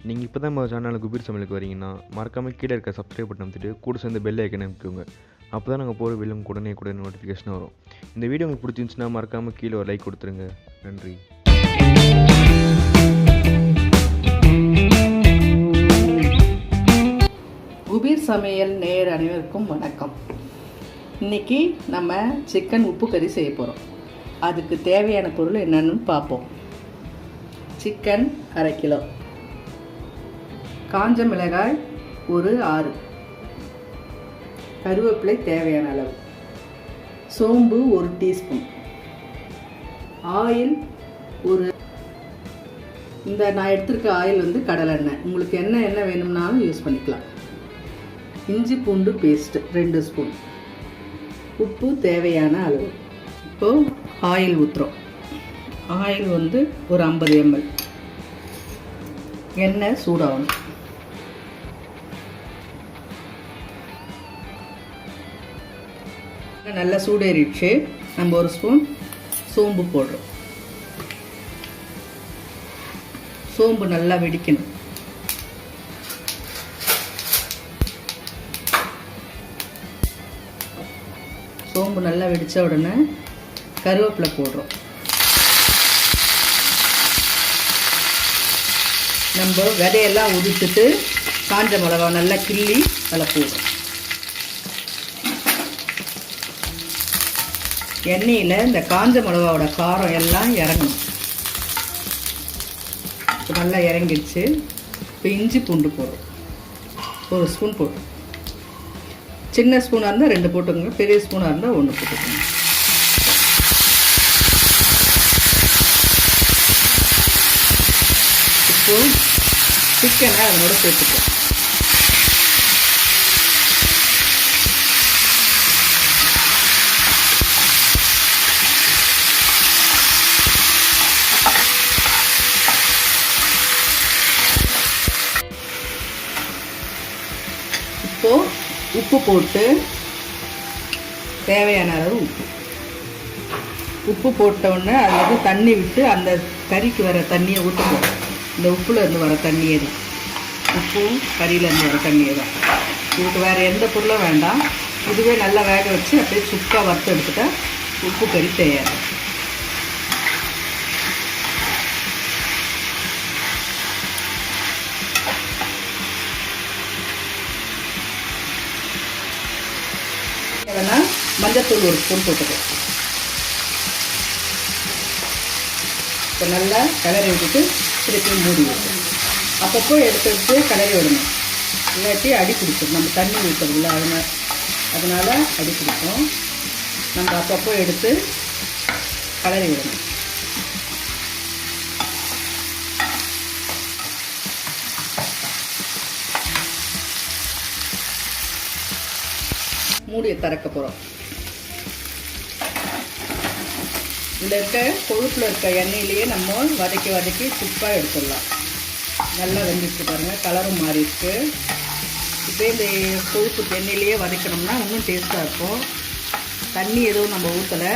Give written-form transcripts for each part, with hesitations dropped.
நீங்கள் இப்போ தான் நம்ம சேனலில் குபீர் சமையலுக்கு வரீங்கன்னா மறக்காமல் கீழே இருக்க சப்ஸ்கிரைப் பட்டன் அமைத்துட்டு கூட சேர்ந்து பெல் ஐக்கனை அமைக்குங்க. அப்போ தான் நாங்கள் போகிற வீடியோ உடனே நோட்டிஃபிகேஷன் வரும். இந்த வீடியோ உங்களுக்கு பிடிச்சிருந்துச்சுன்னா மறக்காமல் கீழே ஒரு லைக் கொடுத்துருங்க. நன்றி. குபீர் சமையல் நேயர் அனைவருக்கும் வணக்கம். இன்றைக்கி நம்ம சிக்கன் உப்பு கறி செய்ய போகிறோம். அதுக்கு தேவையான பொருள் என்னென்னு பார்ப்போம். சிக்கன் 1/2 கிலோ, காஞ்ச மிளகாய் ஒரு 6, கருவேப்பிலை தேவையான அளவு, சோம்பு 1 டீஸ்பூன், ஆயில் இந்த நான் எடுத்துருக்க ஆயில் கடலெண்ணெய். உங்களுக்கு என்ன எண்ணெய் வேணும்னாலும் யூஸ் பண்ணிக்கலாம். இஞ்சி பூண்டு பேஸ்ட்டு 2 ஸ்பூன், உப்பு தேவையான அளவு. இப்போது ஆயில் ஊற்றுறோம். ஆயில் ஒரு 50 ml. எண்ணெய் சூடாகணும். நல்லா சூடேறிடுச்சு. நம்ம 1 ஸ்பூன் சோம்பு போடுறோம். சோம்பு நல்லா வெடிக்கணும். சோம்பு நல்லா வெடித்த உடனே கருவேப்பிலை போடுறோம். நம்ம விதையெல்லாம் உதிர்த்துட்டு காஞ்ச மிளகா நல்லா கிள்ளி அதில் போடுறோம். எண்ணெயில் இந்த காஞ்ச மிளகாவோட காரம் எல்லாம் இறங்கணும். நல்லா இறங்கிடுச்சு. இப்போ இஞ்சி பூண்டு போடுறோம். 1 ஸ்பூன் போடுறோம். சின்ன ஸ்பூனாக இருந்தால் 2 போட்டுக்கோங்க, பெரிய ஸ்பூனாக இருந்தால் 1 போட்டுக்கோங்க. இப்போது சிக்கனை அதனோட சேர்த்துப்போம். இப்போது உப்பு போட்டு தேவையான அளவு உப்பு போட்டவுடனே அதில் தண்ணி விட்டு அந்த கறிக்கு வர தண்ணியை ஊற்றணும். இந்த உப்புலேருந்து வர தண்ணியே தான், உப்பும் கறியிலேருந்து வர தண்ணியே தான். இதுக்கு வேறு எந்த பொருளும் வேண்டாம். இதுவே நல்லா வேக வச்சு அப்படியே சுக்காக வறுத்து எடுத்துட்டா உப்பு கறி தயார். வேணா மஞ்சத்தூள் 1 ஸ்பூன் போட்டுக்கலாம். இப்போ நல்லா கிளறி விட்டுட்டு திருப்பி மூடி வைக்கணும். அப்பப்போ எடுத்து கிளறி விடணும். இல்லாட்டி அடி பிடிச்சிடும். நம்ம தண்ணி ஊற்றுறதுல அதனால் அடி பிடிக்கும். நம்ம அப்பப்போ எடுத்து கிளறி விடணும். மூடியை திறக்க போகிறோம். இதில் இருக்க கொழுப்பில் இருக்க எண்ணெயிலேயே நம்ம வதக்கி சுப்பாக எடுத்துடலாம். நல்லா வெந்துச்சு பாருங்கள், கலரும் மாறிடுச்சு. இப்போ இந்த கொழுப்பு எண்ணெயிலேயே வதக்கணும்னா இன்னும் டேஸ்ட்டாக இருக்கும். தண்ணி எதுவும் நம்ம ஊற்றலை,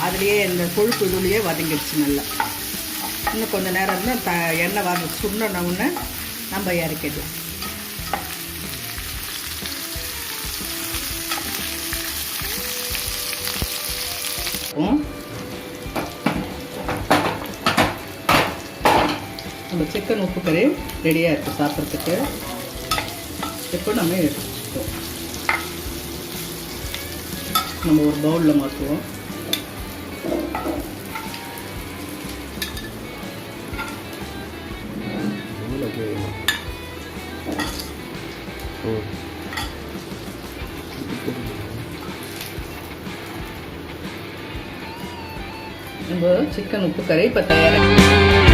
அதுலேயே இந்த கொழுப்பு இதுலேயே வதங்கிடுச்சு நல்லா. இன்னும் கொஞ்சம் நேரம் இருந்தால் எண்ணெய் சுண்டனவுன்னு நம்ம இறக்கிடுவோம். நம்ம சிக்கன் உப்பு கறி ரெடியாக இருக்குது சாப்பிட்றதுக்கு. இப்போ நம்ம எடுத்துப்போம். நம்ம ஒரு பவுலில் மாற்றுவோம். நம்ம சிக்கன் உப்பு கறி இப்போ தயாராக